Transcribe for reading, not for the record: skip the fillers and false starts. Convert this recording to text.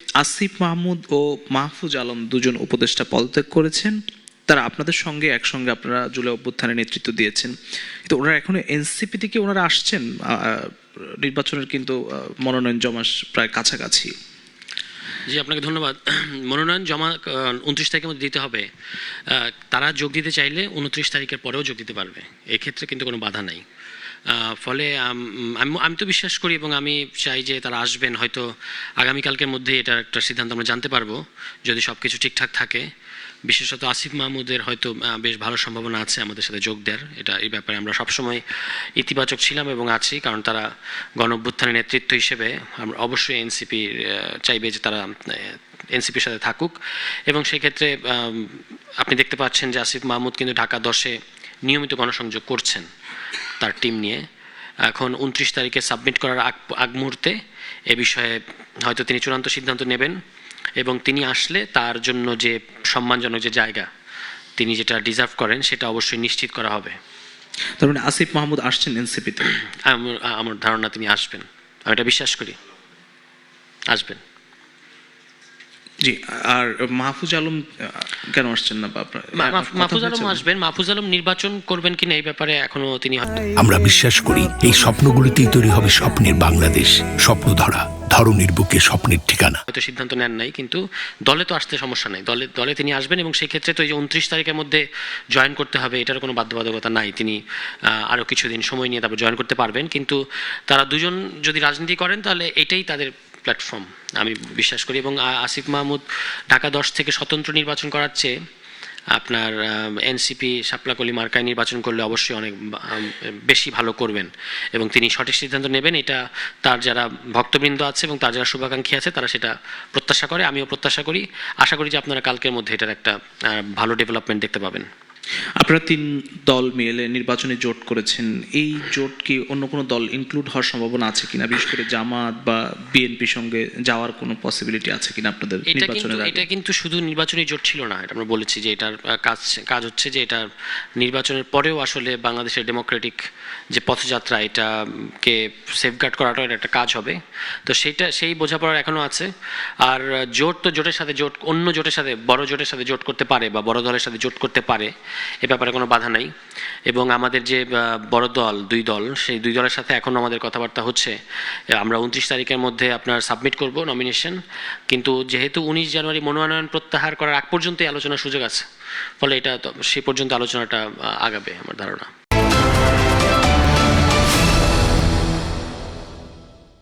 আসিফ মাহমুদ ও মাহফুজ আলম দুজন উপদেষ্টা পদত্যাগ করেছেন। তারা আপনাদের সঙ্গে একসঙ্গে আপনারা জুলাই অভ্যুত্থানে নেতৃত্ব দিয়েছেন, তো ওনারা এখনো এনসিপি থেকে ওনারা আসছেন। নির্বাচনের কিন্তু মনোনয়ন জমা প্রায় কাছাকাছি। জি, আপনাকে ধন্যবাদ। মনোনয়ন জমা 29 তারিখের মধ্যে দিতে হবে। তারা যোগ দিতে চাইলে 29 তারিখের পরেও যোগ দিতে পারবে, এক্ষেত্রে কিন্তু কোনো বাধা নাই। ফলে আমি তো বিশ্বাস করি এবং আমি চাই যে তারা আসবেন, হয়তো আগামীকালকের মধ্যে এটার একটা সিদ্ধান্ত আমরা জানতে পারবো যদি সব কিছু ঠিকঠাক থাকে। বিশেষত আসিফ মাহমুদের হয়তো বেশ ভালো সম্ভাবনা আছে আমাদের সাথে যোগ দেওয়ার। এই ব্যাপারে আমরা সবসময় ইতিবাচক ছিলাম এবং আছি, কারণ তারা গণঅভ্যুত্থানের নেতৃত্ব হিসেবে আমরা অবশ্যই এনসিপি চাইবে যে তারা এনসিপির সাথে থাকুক। এবং সেক্ষেত্রে আপনি দেখতে পাচ্ছেন যে আসিফ মাহমুদ কিন্তু ঢাকা 10-এ নিয়মিত গণসংযোগ করছেন তার টিম নিয়ে। এখন 29 তারিখে সাবমিট করার আগ মুহূর্তে এ বিষয়ে হয়তো তিনি চূড়ান্ত সিদ্ধান্ত নেবেন এবং তিনি আসলে তার জন্য যে সম্মানজনক যে জায়গা তিনি যেটা ডিজার্ভ করেন সেটা অবশ্যই নিশ্চিত করা হবে। তার মানে আসিফ মাহমুদ আসছেন এনসিপিতে? আমার ধারণা তিনি আসবেন, আমি এটা বিশ্বাস করি আসবেন। জি। আর মাহফুজ আলম কেন আসছেন না? মাহফুজ আলম আসবেন। মাহফুজ আলম নির্বাচন করবেন কিনা এই ব্যাপারে এখনো তিনি। আমরা বিশ্বাস করি এই স্বপ্নগুলিতেই তৈরি হবে স্বপ্নের বাংলাদেশ। স্বপ্ন ধরা, ধরনীর বুকে স্বপ্নের ঠিকানা। হয়তো সিদ্ধান্ত নেন নাই, কিন্তু দলে তো আসতে সমস্যা নেই, দলে তিনি আসবেন এবং সেই ক্ষেত্রে তো এই যে 29 তারিখের মধ্যে জয়েন করতে হবে এটার কোনো বাধ্যবাধকতা নাই। তিনি আরও কিছুদিন সময় নিয়ে তারপর জয়েন করতে পারবেন। কিন্তু তারা দুজন যদি রাজনীতি করেন তাহলে এটাই তাদের প্ল্যাটফর্ম আমি বিশ্বাস করি। এবং আসিফ মাহমুদ ঢাকা 10 থেকে স্বতন্ত্র নির্বাচন করার চেয়ে আপনার এনসিপি শাপলাকলি মার্কায় নির্বাচন করলে অবশ্যই অনেক বেশি ভালো করবেন এবং তিনি সঠিক সিদ্ধান্ত নেবেন। এটা তার যারা ভক্তবৃন্দ আছে এবং তার যারা শুভাকাঙ্ক্ষী আছে তারা সেটা প্রত্যাশা করে, আমিও প্রত্যাশা করি। আশা করি যে আপনারা কালকের মধ্যে এটার একটা ভালো ডেভেলপমেন্ট দেখতে পাবেন। আপনারা 3 দল মিলে নির্বাচনে জোট করেছেন, এই জোট কি অন্য কোনো দল ইনক্লুড হওয়ার সম্ভাবনা আছে কিনা? বিশেষ করে জামাত বা বিএনপির সঙ্গে যাওয়ার কোনো পসিবিলিটি আছে কিনা আপনাদের নির্বাচনের আগে? এটা কিন্তু শুধু নির্বাচনী জোট ছিল না, এটা আমরা বলেছি যে এটার কাজ হচ্ছে যে এটা নির্বাচনের পরেও আসলে বাংলাদেশের ডেমোক্রেটিক যে পথযাত্রা এটাকে সেফগার্ড করাটাও একটা কাজ হবে। তো সেই বোঝাপড়া এখনও আছে। আর জোটের সাথে অন্য জোটের সাথে বড় জোটের সাথে জোট করতে পারে বা বড় দলের সাথে জোট করতে পারে, এ ব্যাপারে কোনো বাধা নাই। এবং আমাদের যে বড় দল 2 দল, সেই 2 দলের সাথে এখন আমাদের কথাবার্তা হচ্ছে। আমরা 29 তারিখের মধ্যে আপনার সাবমিট করব নমিনেশন, কিন্তু যেহেতু 19 জানুয়ারি মনোনয়ন প্রত্যাহার করার আগ পর্যন্তই আলোচনার সুযোগ আছে, ফলে এটা সেই পর্যন্ত আলোচনাটা আগাবে আমার ধারণা।